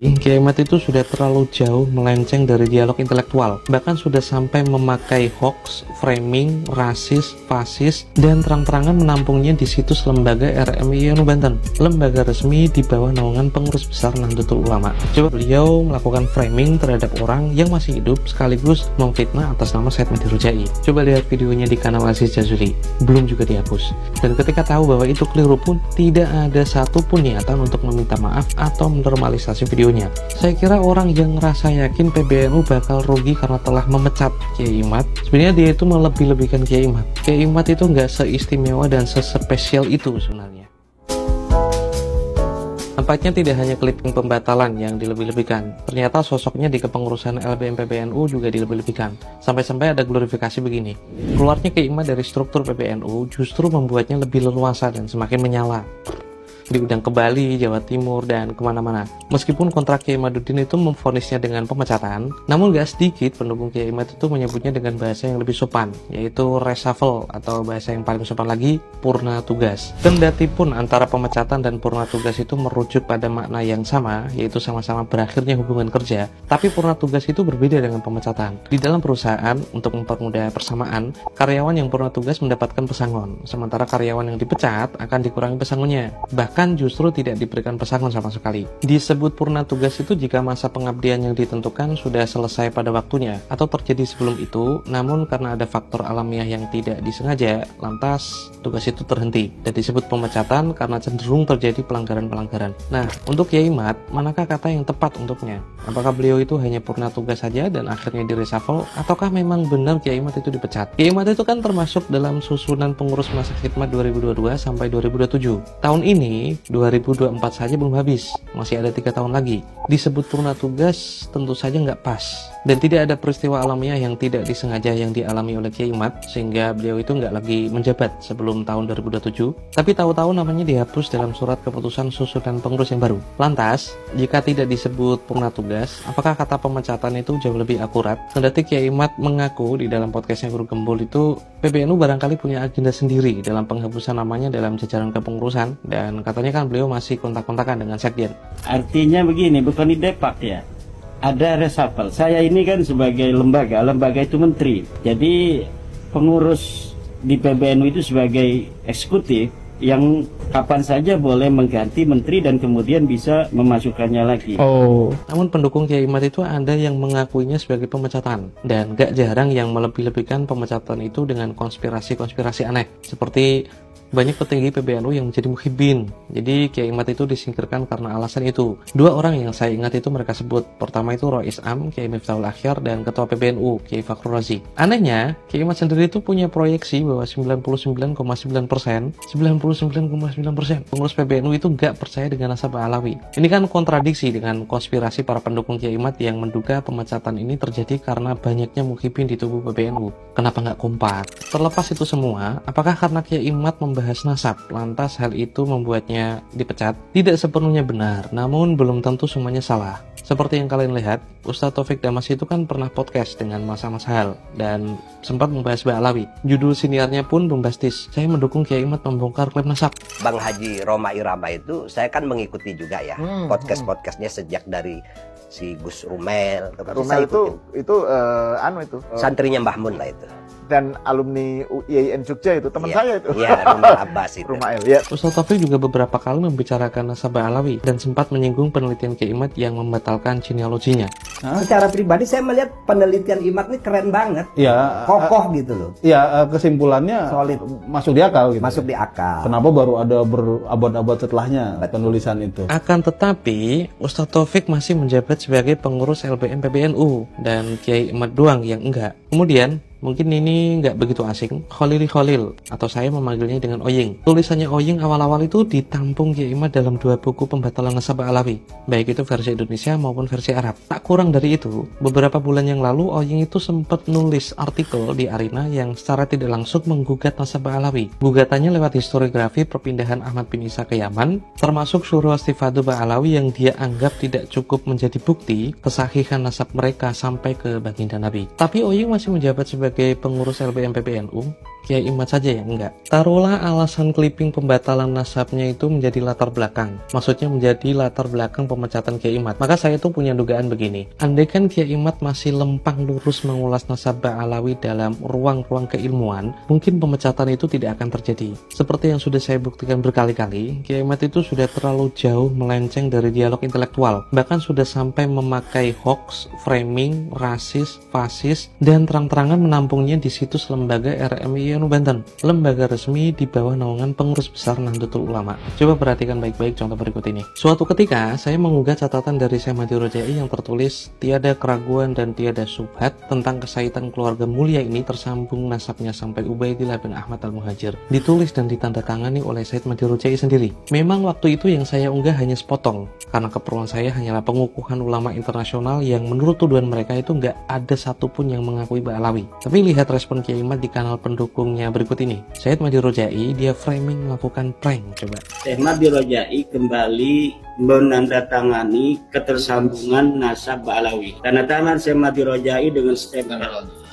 Kiai Imad itu sudah terlalu jauh melenceng dari dialog intelektual, bahkan sudah sampai memakai hoax, framing, rasis, fasis, dan terang-terangan menampungnya di situs lembaga RMI UNU Banten, lembaga resmi di bawah naungan pengurus besar Nahdlatul Ulama. Coba beliau melakukan framing terhadap orang yang masih hidup sekaligus memfitnah atas nama Said Madi Rojai. Coba lihat videonya di kanal Aziz Jazuli, belum juga dihapus. Dan ketika tahu bahwa itu keliru pun, tidak ada satupun niatan untuk meminta maaf atau menormalisasi video. Saya kira orang yang ngerasa yakin PBNU bakal rugi karena telah memecat Kiai Imad, sebenarnya dia itu melebih-lebihkan Kiai Imad. Kiai Imad itu nggak seistimewa dan sespesial itu sebenarnya. Nampaknya tidak hanya clipping pembatalan yang dilebih-lebihkan, ternyata sosoknya di kepengurusan LBM PBNU juga dilebih-lebihkan. Sampai-sampai ada glorifikasi begini. Keluarnya Kiai Imad dari struktur PBNU justru membuatnya lebih leluasa dan semakin menyala. Diundang ke Bali, Jawa Timur, dan kemana-mana. Meskipun kontrak Kiai Imaduddin itu memvonisnya dengan pemecatan, namun gak sedikit pendukung Kiai Imad itu menyebutnya dengan bahasa yang lebih sopan, yaitu reshuffle, atau bahasa yang paling sopan lagi, purna tugas. Kendati pun antara pemecatan dan purna tugas itu merujuk pada makna yang sama, yaitu sama-sama berakhirnya hubungan kerja, tapi purna tugas itu berbeda dengan pemecatan. Di dalam perusahaan, untuk mempermudah persamaan, karyawan yang purna tugas mendapatkan pesangon, sementara karyawan yang dipecat akan dikurangi pesangonnya. Bahkan justru tidak diberikan pesangon sama sekali. Disebut purna tugas itu jika masa pengabdian yang ditentukan sudah selesai pada waktunya atau terjadi sebelum itu, namun karena ada faktor alamiah yang tidak disengaja, lantas tugas itu terhenti. Dan disebut pemecatan karena cenderung terjadi pelanggaran-pelanggaran. Nah, untuk Kiai Imad, manakah kata yang tepat untuknya? Apakah beliau itu hanya purna tugas saja dan akhirnya di reshuffle, ataukah memang benar Kiai Imad itu dipecat? Kiai Imad itu kan termasuk dalam susunan pengurus masa khidmat 2022 sampai 2027. Tahun ini 2024 saja belum habis, masih ada 3 tahun lagi. Disebut purna tugas tentu saja nggak pas, dan tidak ada peristiwa alamiah yang tidak disengaja yang dialami oleh Kiai Imad sehingga beliau itu nggak lagi menjabat sebelum tahun 2027, tapi tahu-tahu namanya dihapus dalam surat keputusan susunan pengurus yang baru. Lantas, jika tidak disebut purna tugas, apakah kata pemecatan itu jauh lebih akurat? Kendati Kiai Imad mengaku di dalam podcastnya Guru Gembul itu PBNU barangkali punya agenda sendiri dalam penghapusan namanya dalam jajaran kepengurusan, dan katanya kan beliau masih kontak-kontakan dengan sekjen. Artinya begini, bukan di depak ya, ada reshuffle. Saya ini kan sebagai lembaga itu menteri, jadi pengurus di PBNU itu sebagai eksekutif yang kapan saja boleh mengganti menteri dan kemudian bisa memasukkannya lagi. Namun pendukung Kiai Imad itu ada yang mengakuinya sebagai pemecatan, dan gak jarang yang melebih-lebihkan pemecatan itu dengan konspirasi-konspirasi aneh, seperti banyak petinggi PBNU yang menjadi muhibin. Jadi Kiai Imad itu disingkirkan karena alasan itu. 2 orang yang saya ingat itu mereka sebut. Pertama itu Rois Am, Kiai Miftahul Akhyar, dan Ketua PBNU, Kiai Fakhrul Razi. Anehnya, Kiai Imad sendiri itu punya proyeksi bahwa 99,9% pengurus PBNU itu nggak percaya dengan nasabah Alawi. Ini kan kontradiksi dengan konspirasi para pendukung Kiai Imad yang menduga pemecatan ini terjadi karena banyaknya muhibin di tubuh PBNU. Kenapa nggak kompak? Terlepas itu semua, apakah karena Kiai Imad membahas nasab, lantas hal itu membuatnya dipecat? Tidak sepenuhnya benar, namun belum tentu semuanya salah. Seperti yang kalian lihat, Ustadz Taufik Damas itu kan pernah podcast dengan Mas Hal dan sempat membahas Mbak Alawi. Judul siniarnya pun bombastis, saya mendukung Kiai Imad membongkar klaim nasab. Bang Haji Roma Irama itu saya kan mengikuti juga ya podcast-podcastnya sejak dari si Gus Rumel. Rumel itu santrinya Mbah Mun lah itu. Dan alumni UIN Jogja itu teman saya itu. Iya, Rumel Abbas itu. Rumel, ya. Ustadz Taufik juga beberapa kali membicarakan nasabah Alawi dan sempat menyinggung penelitian Kiai Imad yang membatalkan genealoginya. Secara pribadi saya melihat penelitian Imad ini keren banget. Ya, kokoh gitu loh. Ya, kesimpulannya solid, masuk di akal gitu. Masuk di akal. Kenapa baru ada berabad-abad setelahnya penulisan itu? Akan tetapi, Ustadz Taufik masih menjabat sebagai pengurus LBM PBNU dan Kiai Imad doang yang enggak. Kemudian mungkin ini nggak begitu asing, Khalil atau saya memanggilnya dengan Oying. Tulisannya Oying awal-awal itu ditampung Kiai Imad dalam 2 buku pembatalan nasabah Alawi, baik itu versi Indonesia maupun versi Arab. Tak kurang dari itu, beberapa bulan yang lalu Oying itu sempat nulis artikel di Arena yang secara tidak langsung menggugat nasabah Alawi. Gugatannya lewat historiografi perpindahan Ahmad bin Isa ke Yaman, termasuk Syuruh Istifadu Ba'alawi yang dia anggap tidak cukup menjadi bukti kesahihan nasab mereka sampai ke baginda Nabi. Tapi Oying masih menjabat sebagai pengurus LBM PBNU. Kiai Imad saja ya? Enggak. Taruhlah alasan clipping pembatalan nasabnya itu menjadi latar belakang. Maksudnya menjadi latar belakang pemecatan Kiai Imad. Maka saya tuh punya dugaan begini. Andaikan Kiai Imad masih lempang lurus mengulas nasab Ba'alawi dalam ruang-ruang keilmuan, mungkin pemecatan itu tidak akan terjadi. Seperti yang sudah saya buktikan berkali-kali, Kiai Imad itu sudah terlalu jauh melenceng dari dialog intelektual. Bahkan sudah sampai memakai hoax, framing, rasis, fasis, dan terang-terangan menampungnya di situs lembaga RMI Banten, lembaga resmi di bawah naungan pengurus besar Nahdlatul Ulama. Coba perhatikan baik-baik contoh berikut ini. Suatu ketika, saya mengunggah catatan dari Syekh Mahdi Rojai yang tertulis, tiada keraguan dan tiada subhat tentang kesaitan keluarga mulia ini tersambung nasabnya sampai Ubaidillah bin Ahmad Al-Muhajir. Ditulis dan ditandatangani oleh Syekh Mahdi Rojai sendiri. Memang waktu itu yang saya unggah hanya sepotong, karena keperluan saya hanyalah pengukuhan ulama internasional yang menurut tuduhan mereka itu nggak ada satupun yang mengakui Ba'alawi. Tapi lihat respon Kiai Imad di kanal pendukungnya berikut ini. Syekh Mahdi Rojai, dia framing melakukan prank. Coba. Syekh Mahdi Rojai kembali menandatangani ketersambungan nasab Ba'alawi. Tanda tangan Syekh Mahdi Rojai dengan statement.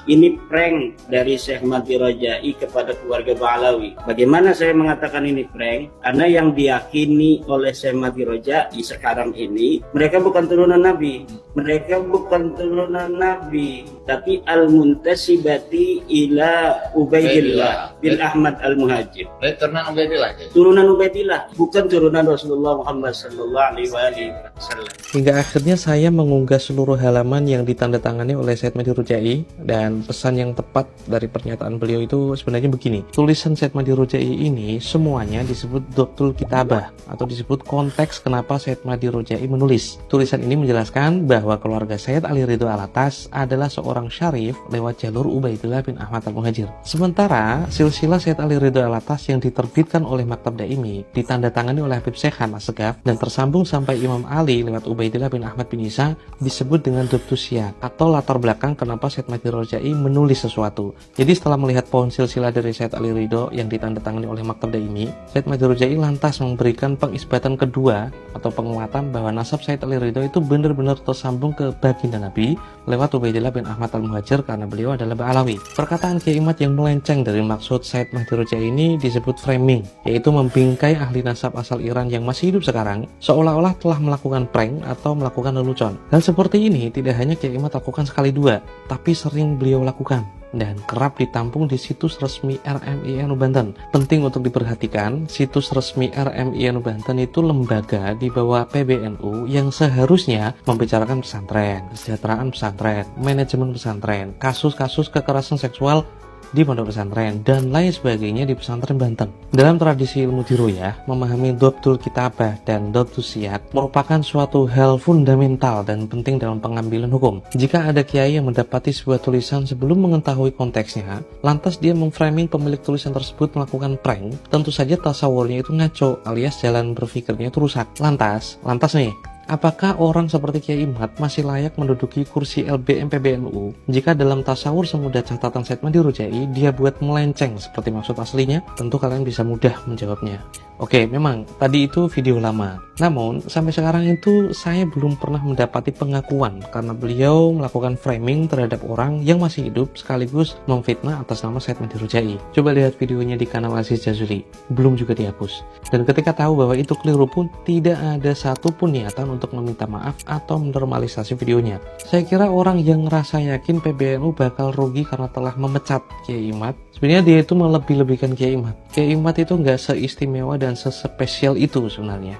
Ini prank dari Syekh Mahdi Rojai kepada keluarga Ba'alawi. Bagaimana saya mengatakan ini prank? Karena yang diyakini oleh Syekh Mahdi Rojai sekarang ini, mereka bukan turunan Nabi. Mereka bukan turunan Nabi, tapi al-muntasibati ila Ubaidillah bin Ahmad Al-Muhajir. Turunan Ubaidillah. Turunan Ubaidillah, bukan turunan Rasulullah Muhammad sallallahu alaihi wasallam. Hingga akhirnya saya mengunggah seluruh halaman yang ditandatangani oleh Syekh Mahdi Rojai, dan pesan yang tepat dari pernyataan beliau itu sebenarnya begini. Tulisan Syekh Mahdi Rojai ini semuanya disebut Dhabtul Kitabah, atau disebut konteks kenapa Syekh Mahdi Rojai menulis. Tulisan ini menjelaskan bahwa keluarga Sayyid Ali Ridho Alatas adalah seorang syarif lewat jalur Ubaidillah bin Ahmad Al-Muhajir. Sementara silsilah Sayyid Ali Ridho Alatas yang diterbitkan oleh Maktab Daimi ditandatangani oleh Habib Syekhan As-Segaf dan tersambung sampai Imam Ali lewat Ubaidillah bin Ahmad bin Isa disebut dengan Dhabtus Siyaq, atau latar belakang kenapa Syekh Mahdi Rojai menulis sesuatu. Jadi setelah melihat pohon silsilah dari Sayyid Ali Ridho yang ditandatangani oleh Maktab Daimi, Syekh Mahdi Rojai lantas memberikan pengisbatan kedua atau penguatan bahwa nasab Sayyid Ali Ridho itu benar-benar tersambung ke baginda Nabi lewat Ubaidillah bin Ahmad Al-Muhajir karena beliau adalah Ba'alawi. Perkataan Kiai Imad yang melenceng dari maksud Syekh Mahdi Rojai ini disebut framing, yaitu membingkai ahli nasab asal Iran yang masih hidup sekarang seolah-olah telah melakukan prank atau melakukan lelucon. Hal seperti ini tidak hanya Kiai Imad lakukan sekali dua, tapi sering beliau lakukan dan kerap ditampung di situs resmi RMI Banten. Penting untuk diperhatikan, situs resmi RMI Banten itu lembaga di bawah PBNU yang seharusnya membicarakan pesantren, kesejahteraan pesantren, manajemen pesantren, kasus-kasus kekerasan seksual di pondok pesantren, dan lain sebagainya di pesantren Banten. Dalam tradisi ilmu diroyah, memahami Dhabtul Kitabah dan Dhabtus Siyaq merupakan suatu hal fundamental dan penting dalam pengambilan hukum. Jika ada kiai yang mendapati sebuah tulisan sebelum mengetahui konteksnya, lantas dia memframing pemilik tulisan tersebut melakukan prank, tentu saja tasawurnya itu ngaco alias jalan berpikirnya itu rusak. Lantas nih, apakah orang seperti Kiai Imad masih layak menduduki kursi LBM PBNU jika dalam tasawur semudah catatan Syekh Mahdi Rojai dia buat melenceng seperti maksud aslinya? Tentu kalian bisa mudah menjawabnya. Oke, memang tadi itu video lama. Namun, sampai sekarang itu saya belum pernah mendapati pengakuan karena beliau melakukan framing terhadap orang yang masih hidup sekaligus memfitnah atas nama Syekh Mahdi Rojai. Coba lihat videonya di kanal Aziz Jazuli. Belum juga dihapus. Dan ketika tahu bahwa itu keliru pun, tidak ada satupun niatan untuk meminta maaf atau menormalisasi videonya. Saya kira orang yang ngerasa yakin PBNU bakal rugi karena telah memecat Kiai Imad, sebenarnya dia itu melebih-lebihkan Kiai Imad. Kiai Imad itu nggak seistimewa dan sespesial itu sebenarnya.